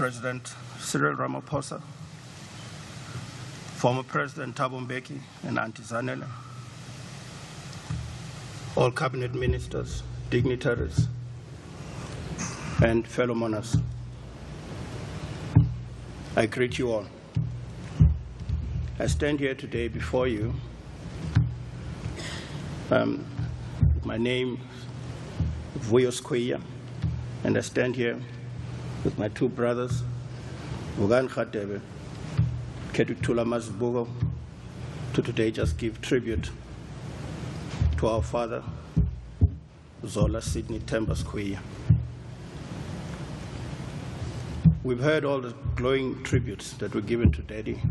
President Cyril Ramaphosa, former President Thabo Mbeki and Auntie Zanele, all cabinet ministers, dignitaries, and fellow mourners. I greet you all. I stand here today before you. My name is Zola Skweyiya, and I stand here with my two brothers, Vulgar and Hlatse, to today just give tribute to our father, Zola Skweyiya. We've heard all the glowing tributes that were given to Daddy,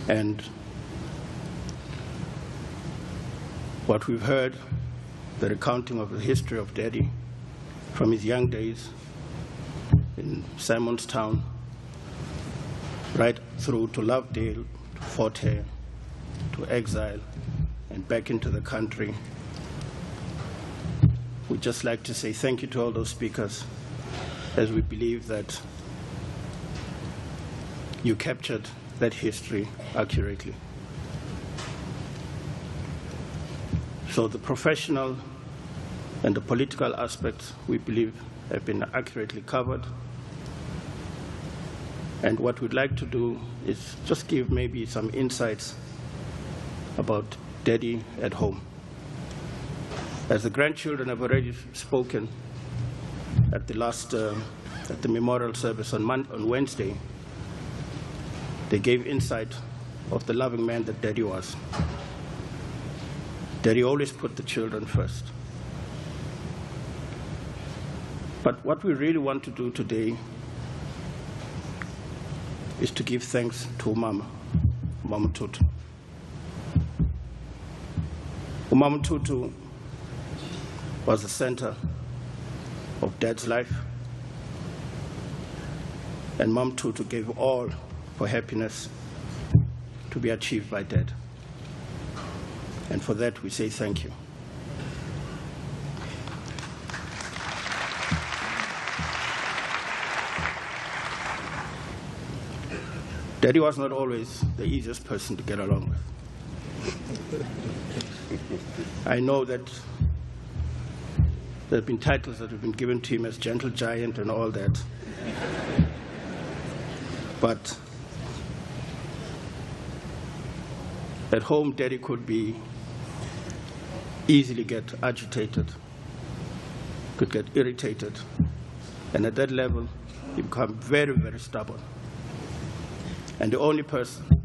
and what we've heard, the recounting of the history of Daddy from his young days in Simonstown, right through to Lovedale, to Fort Hare, to exile, and back into the country. We'd just like to say thank you to all those speakers, as we believe that you captured that history accurately. So the professional and the political aspects, we believe, have been accurately covered. And what we'd like to do is just give maybe some insights about Daddy at home. As the grandchildren have already spoken at the last, at the memorial service on Wednesday, they gave insight of the loving man that Daddy was. Daddy always put the children first. But what we really want to do today is to give thanks to Mama Tutu. Mama Tutu was the center of Dad's life, and Mama Tutu gave all for happiness to be achieved by Dad. And for that, we say thank you. Daddy was not always the easiest person to get along with. I know that there have been titles that have been given to him as gentle giant and all that. But at home, Daddy could be easily get agitated, could get irritated, and at that level, he became very, very stubborn. And the only person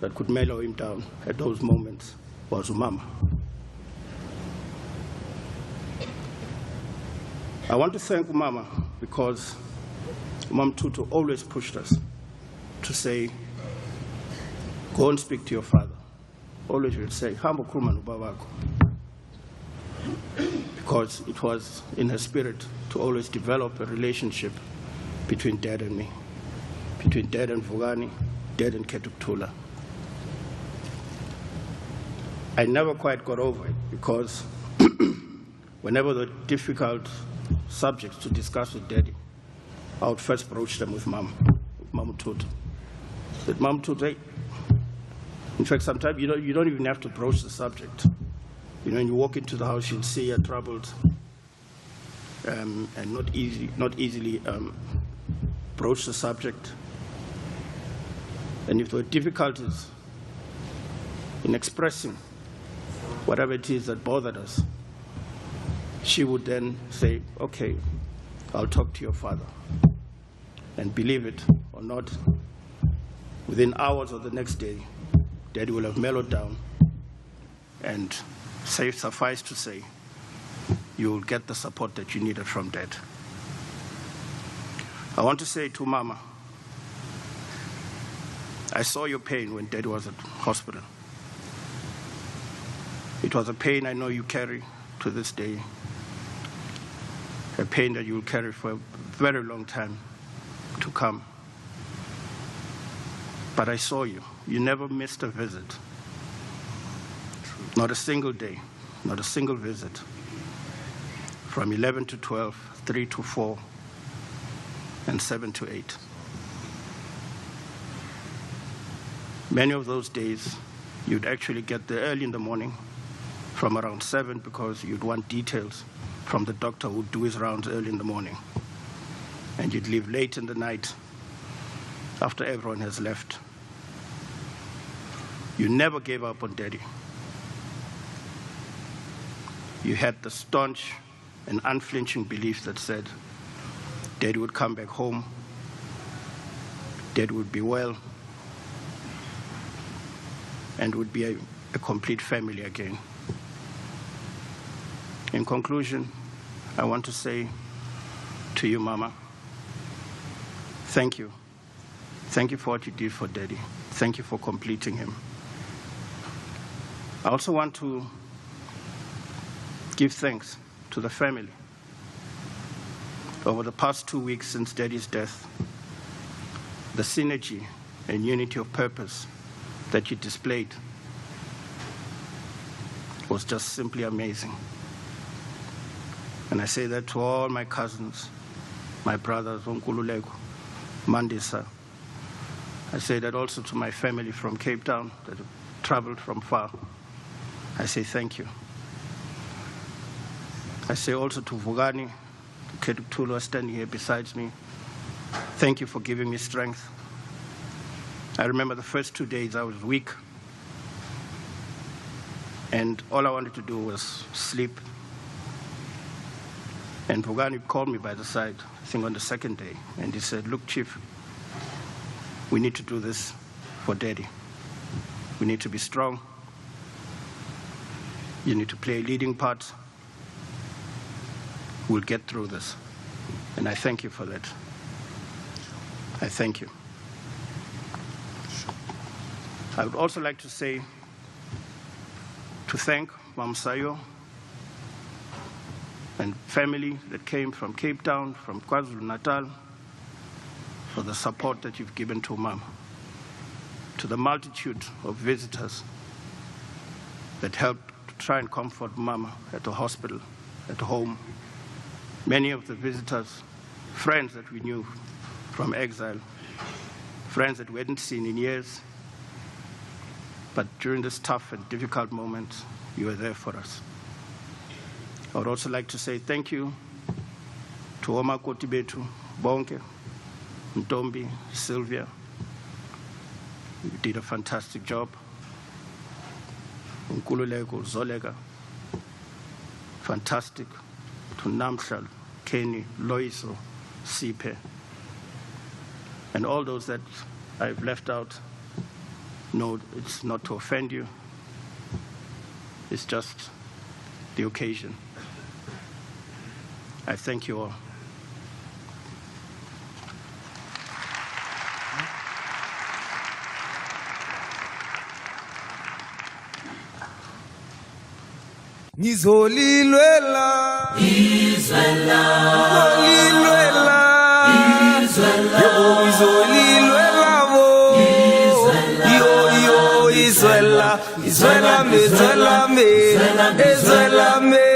that could mellow him down at those moments was Mama. I want to thank Mama because Mama Tutu always pushed us to say, go and speak to your father. Always would say, Hamba Krumanu Babako. Because it was in her spirit to always develop a relationship between Dad and me, between Dad and Vugani, Dad and Ketuktula. I never quite got over it because whenever there were difficult subjects to discuss with Daddy, I would first broach them with Mama Tutu. That Mama Tutu, in fact, sometimes you don't even have to broach the subject. You know, when you walk into the house, you'll see her troubled and not easily broach the subject. And if there were difficulties in expressing whatever it is that bothered us, she would then say, okay, I'll talk to your father. And believe it or not, within hours of the next day, Daddy will have mellowed down, and suffice to say, you will get the support that you needed from Dad. I want to say to Mama, I saw your pain when Dad was at hospital. It was a pain I know you carry to this day, a pain that you will carry for a very long time to come. But I saw you. You never missed a visit. Not a single day, not a single visit. From 11 to 12, 3 to 4, and 7 to 8. Many of those days, you'd actually get there early in the morning from around 7 because you'd want details from the doctor who'd do his rounds early in the morning. And you'd leave late in the night after everyone has left. You never gave up on Daddy. You had the staunch and unflinching belief that said Daddy would come back home, Daddy would be well, and would be a complete family again. In conclusion, I want to say to you, Mama, thank you. Thank you for what you did for Daddy. Thank you for completing him. I also want to give thanks to the family. Over the past 2 weeks since Daddy's death, the synergy and unity of purpose that you displayed was just simply amazing. And I say that to all my cousins, my brothers, Nkululeko, Mandisa. I say that also to my family from Cape Town that have traveled from far. I say thank you. I say also to Vugani, to Keduktulu standing here besides me, thank you for giving me strength. I remember the first 2 days I was weak, and all I wanted to do was sleep. And Vugani called me by the side, I think on the second day, and he said, look, Chief, we need to do this for Daddy. We need to be strong. You need to play a leading part. We'll get through this. And I thank you for that. I thank you. I would also like to say, to thank Mam Sayo and family that came from Cape Town, from KwaZulu-Natal, for the support that you've given to Mom, to the multitude of visitors that helped to try and comfort Mama at the hospital, at home. Many of the visitors, friends that we knew from exile, friends that we hadn't seen in years, but during this tough and difficult moment, you were there for us. I would also like to say thank you to Oma Kotibetu, Bonke, Ntombi, Sylvia. You did a fantastic job. Nkululeko, Zolega, fantastic. To Namshal, Kenny, Loiso, Sipe, and all those that I've left out. No, it's not to offend you. It's just the occasion. I thank you all. Ngizolilwela Izwela Ngizolilwela Izwela Yo ngizolilwela bo Yo Izwela Izwela me Izwela me Izwela me